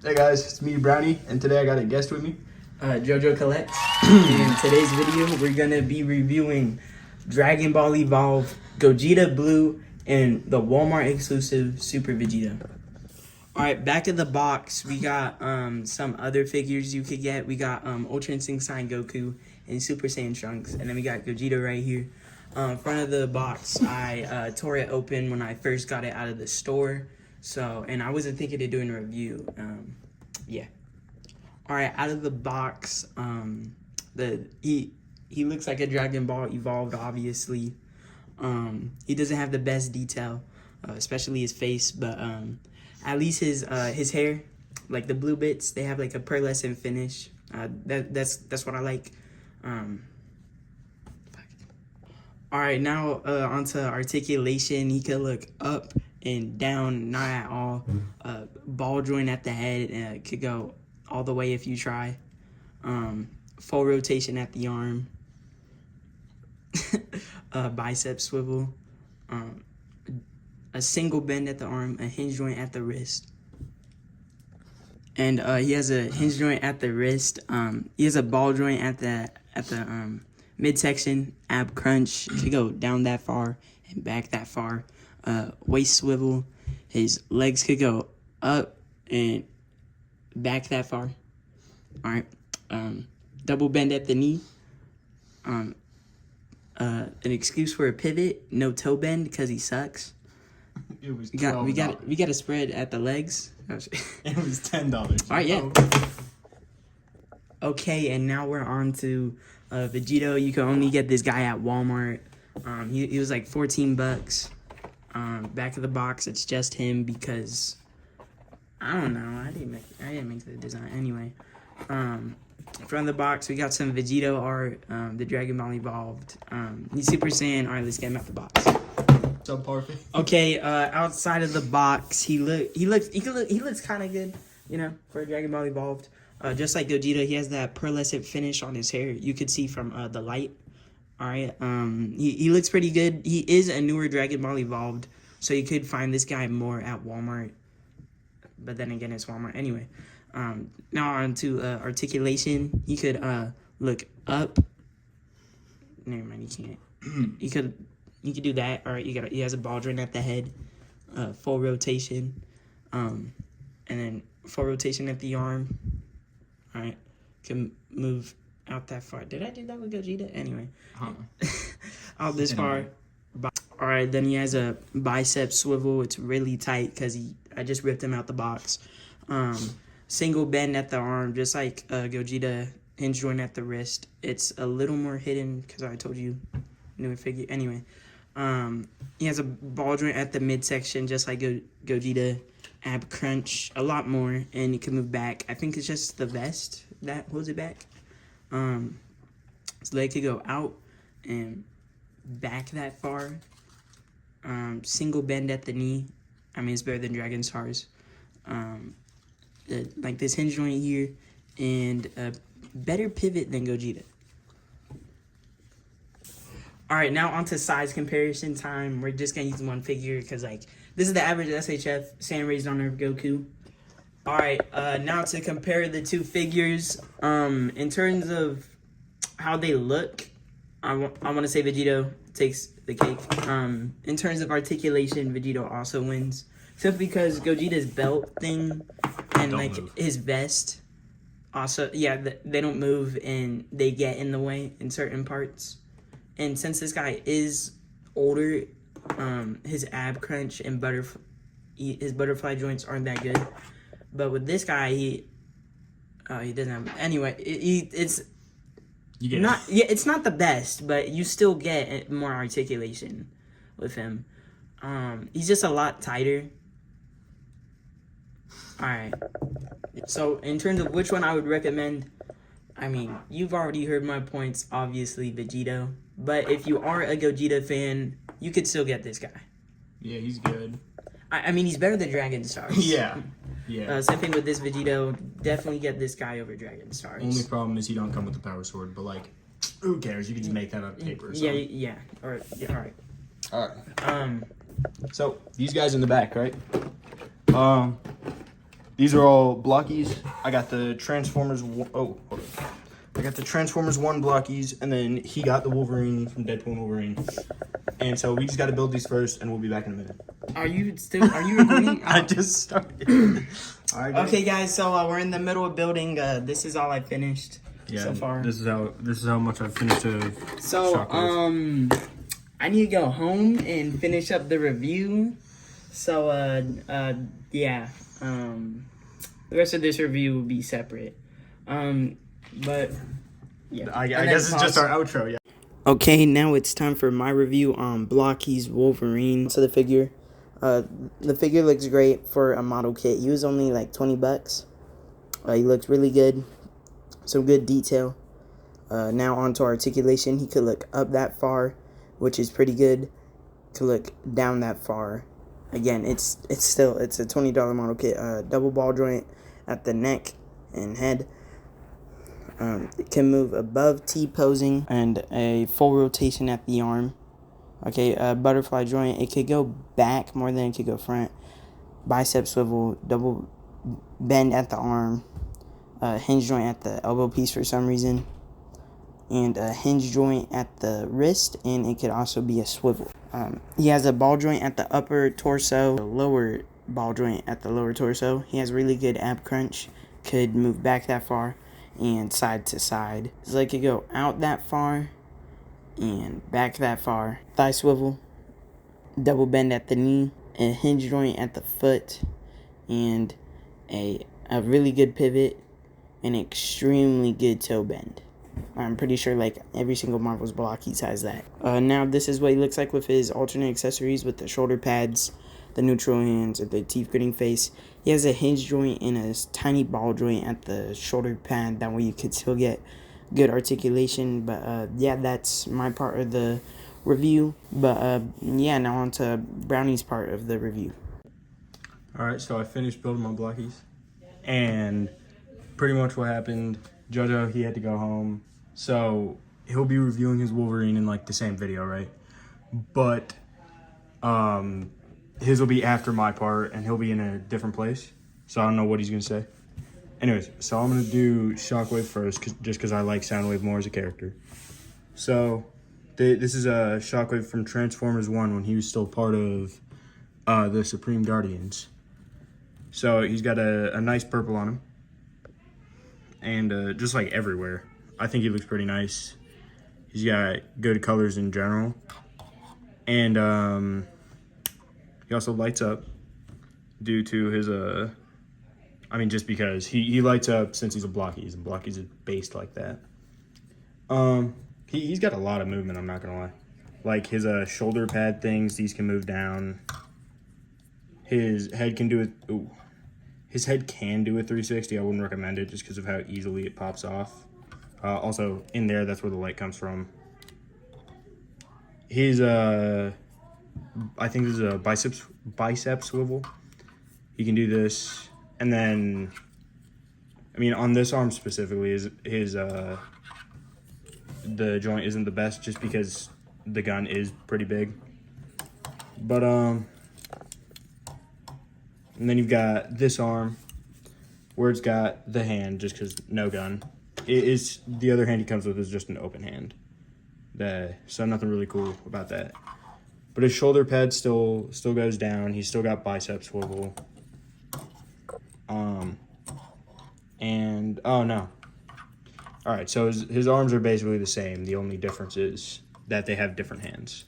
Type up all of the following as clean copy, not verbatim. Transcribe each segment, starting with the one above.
Hey guys, it's me, Brownie, and today I got a guest with me. JoJo Collects. In today's video, we're gonna be reviewing Dragon Ball Evolve, Gogeta Blue, and the Walmart exclusive Super Vegeta. Alright, back of the box, we got some other figures you could get. We got Ultra Instinct Sign Goku and Super Saiyan Trunks, and then we got Gogeta right here. Front of the box, I tore it open when I first got it out of the store. So, and I wasn't thinking of doing a review. Yeah. All right, out of the box, he looks like a Dragon Ball Evolved, obviously. He doesn't have the best detail, especially his face, but at least his hair, like the blue bits, they have like a pearlescent finish. That's what I like. All right, now onto articulation. He could look up and down, not at all. Ball joint at the head could go all the way if you try. Full rotation at the arm. Bicep swivel. A single bend at the arm, a hinge joint at the wrist. And he has a hinge joint at the wrist. He has a ball joint at the midsection. Ab crunch could go down that far and back that far. Waist swivel. His legs could go up and back that far. All right. Double bend at the knee. An excuse for a pivot. No toe bend because he sucks. It was we got a spread at the legs. It was $10. All right, yeah. Okay, and now we're on to Vegito. You can only get this guy at Walmart. He was like $14. Back of the box, it's just him because I don't know. I didn't make the design anyway. Front of the box, we got some Vegito art. The Dragon Ball Evolved. He's Super Saiyan. All right, let's get him out the box. Subpar fit. Okay, outside of the box, he looks kind of good, you know, for a Dragon Ball Evolved. Just like Gogeta, he has that pearlescent finish on his hair. You could see from the light. All right, he looks pretty good. He is a newer Dragon Ball Evolved, so you could find this guy more at Walmart. But then again, it's Walmart anyway. Now on to articulation. He could look up. Never mind, he can't. You could do that. All right, he has a ball joint at the head, full rotation, and then full rotation at the arm. All right, can move out that far. Did I do that with Gogeta? Anyway, out this far. All right, then he has a bicep swivel. It's really tight because I just ripped him out the box. Single bend at the arm, just like Gogeta. Hinge joint at the wrist. It's a little more hidden because I told you, newer figure. Anyway, he has a ball joint at the midsection, just like Gogeta. Ab crunch, a lot more, and he can move back. I think it's just the vest that holds it back. His leg could go out and back that far. Single bend at the knee. I mean, it's better than Dragon Stars. Like this hinge joint here, and a better pivot than Gogeta. All right, now onto size comparison time. We're just gonna use one figure because like this is the average SHF Saiyan raised on Earth Goku. All right, now to compare the two figures, in terms of how they look, I want to say Vegito takes the cake. In terms of articulation, Vegito also wins, simply because Gogeta's belt thing and his vest, also they don't move and they get in the way in certain parts. And since this guy is older, his ab crunch and his butterfly joints aren't that good. But with this guy, he doesn't have. Anyway, it's not the best, but you still get more articulation with him. He's just a lot tighter. All right. So in terms of which one I would recommend, I mean, you've already heard my points. Obviously, Vegito. But if you are a Gogeta fan, you could still get this guy. Yeah, he's good. I mean, he's better than Dragon Stars. Yeah. Same thing with this Vegito. Definitely get this guy over Dragon Stars. Only problem is he don't come with the power sword, but like, who cares? You can just make that on paper. Or something. Yeah. All right. All right. So these guys in the back, right? These are all blockies. I got the Transformers. Oh, hold on. I got the Transformers 1 blockies, and then he got the Wolverine from Deadpool and Wolverine. And so we just got to build these first, and we'll be back in a minute. Are you recording? I just started. All right, guys. Okay, guys. So we're in the middle of building. This is all I finished so far. This is how much I've finished. So I need to go home and finish up the review. So yeah. The rest of this review will be separate. But yeah. I guess it's just our outro. Yeah. Okay, now it's time for my review on Blocky's Wolverine. So the figure looks great for a model kit. He was only like $20. He looks really good. Some good detail. Now on to articulation. He could look up that far, which is pretty good. Could look down that far. Again, it's a $20 model kit. Double ball joint at the neck and head. It can move above T-posing and a full rotation at the arm. Okay, butterfly joint. It could go back more than it could go front. Bicep swivel, double bend at the arm. Hinge joint at the elbow piece for some reason. And a hinge joint at the wrist, and it could also be a swivel. He has a ball joint at the upper torso, a lower ball joint at the lower torso. He has really good ab crunch, could move back that far and side to side. His leg could go out that far and back that far. Thigh swivel, double bend at the knee, a hinge joint at the foot, and a really good pivot, and extremely good toe bend. I'm pretty sure like every single Marvel's Blockies has that. Now this is what he looks like with his alternate accessories, with the shoulder pads, the neutral hands, or the teeth gritting face. He has a hinge joint and a tiny ball joint at the shoulder pad. That way you could still get good articulation. But yeah, that's my part of the review. But yeah, now on to Brownie's part of the review. All right, so I finished building my blockies, and pretty much what happened. JoJo, he had to go home, so he'll be reviewing his Wolverine in like the same video, right? But his will be after my part, and he'll be in a different place, so I don't know what he's gonna say. Anyways, so I'm gonna do Shockwave first, just because I like Soundwave more as a character. So this is a Shockwave from Transformers 1 when he was still part of the Supreme Guardians. So he's got a nice purple on him. And just like everywhere, I think he looks pretty nice. He's got good colors in general. And he also lights up due to his, just because he lights up since he's a Blockies, and Blockies is based like that. He's got a lot of movement, I'm not gonna lie. Like his shoulder pad things, these can move down. His head can do it. Ooh. His head can do a 360. I wouldn't recommend it just because of how easily it pops off. Also, in there, that's where the light comes from. His, I think this is a bicep swivel. He can do this. And then, on this arm specifically, the joint isn't the best just because the gun is pretty big. But, and then you've got this arm where it's got the hand just because no gun. The other hand he comes with is just an open hand. So nothing really cool about that. But his shoulder pad still goes down. He's still got bicep swivel. And oh no. Alright, so his arms are basically the same. The only difference is that they have different hands.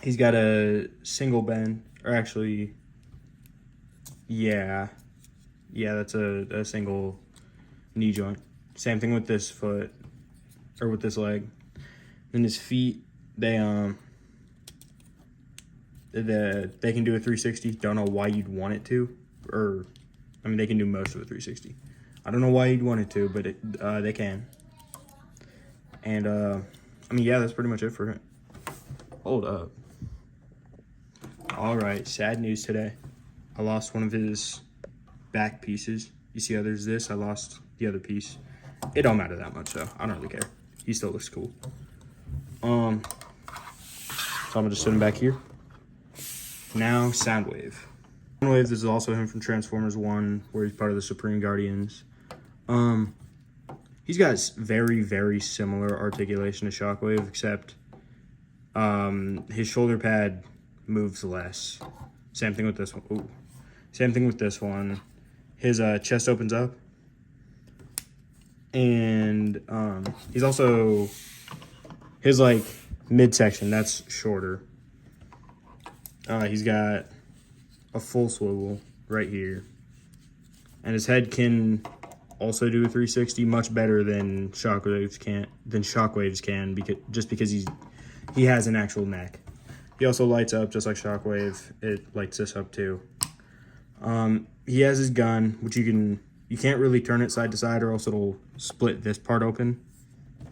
He's got a single bend. Or actually, yeah, that's a single knee joint. Same thing with this foot, or with this leg. Then his feet, they can do a 360. Don't know why you'd want it to, they can do most of a 360. I don't know why you'd want it to, but they can. And yeah, that's pretty much it for it. Hold up. All right, sad news today. I lost one of his back pieces. You see how there's this? I lost the other piece. It don't matter that much, though. I don't really care. He still looks cool. So I'm gonna just sit him back here. Now, Soundwave. Soundwave, this is also him from Transformers 1, where he's part of the Supreme Guardians. He's got very, very similar articulation to Shockwave, except his shoulder pad moves less. Same thing with this one. Ooh. Same thing with this one. His chest opens up. And he's also, his like midsection, that's shorter. He's got a full swivel right here. And his head can also do a 360 much better than Shockwaves can, because he has an actual neck. He also lights up just like Shockwave. It lights this up too. He has his gun, which you can't really turn it side to side, or else it'll split this part open,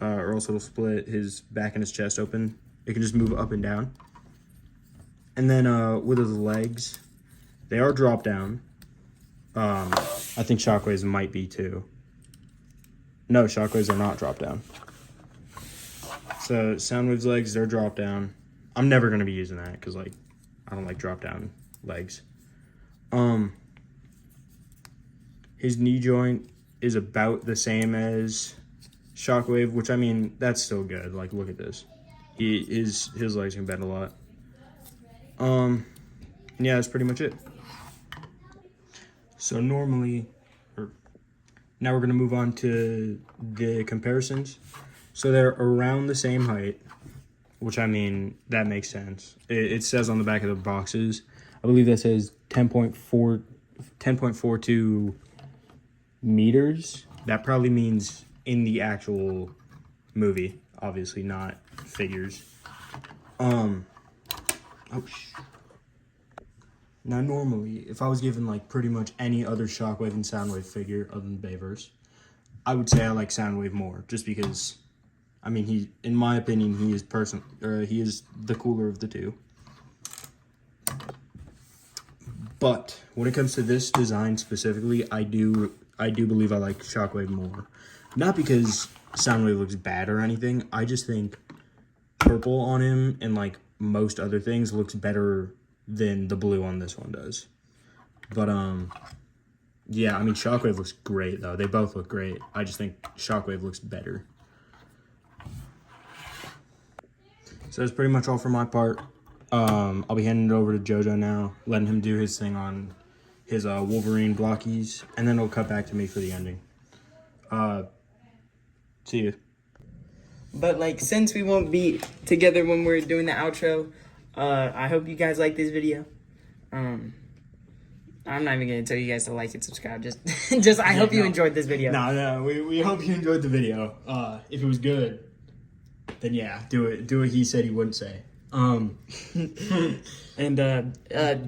or else it'll split his back and his chest open. It can just move up and down. And then with his legs, they are drop down. I think Shockwaves might be too. No, Shockwaves are not drop down. So Soundwave's legs, they're drop down. I'm never gonna be using that because like I don't like drop down legs. His knee joint is about the same as Shockwave, which I mean that's still good. Like look at this. His legs can bend a lot. Yeah, that's pretty much it. So now we're gonna move on to the comparisons. So they're around the same height, which I mean, that makes sense. It says on the back of the boxes, I believe that says 10.42 meters. That probably means in the actual movie, obviously not figures. Now normally, if I was given like pretty much any other Shockwave and Soundwave figure other than Bayverse, I would say I like Soundwave more, just because, I mean, in my opinion, he is the cooler of the two. But when it comes to this design specifically, I do believe I like Shockwave more. Not because Soundwave looks bad or anything. I just think purple on him and like most other things looks better than the blue on this one does. But yeah, I mean Shockwave looks great though. They both look great. I just think Shockwave looks better. So that's pretty much all for my part. I'll be handing it over to JoJo now, letting him do his thing on his Wolverine blockies, and then it'll cut back to me for the ending. See you. But like, since we won't be together when we're doing the outro, I hope you guys like this video. I'm not even gonna tell you guys to like and subscribe. Just I hope you enjoyed this video. No, we hope you enjoyed the video. If it was good, then yeah, do it. Do what he said he wouldn't say. And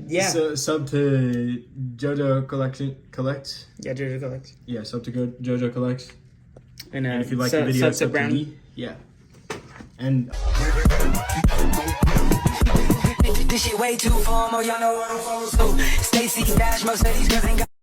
yeah. So sub to JoJo collects. Yeah, JoJo collects. Yeah, sub to JoJo collects. And if you like the video, sub to Brownie. me. Yeah. And this shit way too formal, y'all know what I'm for. So Stacy Dash, most of these girls ain't got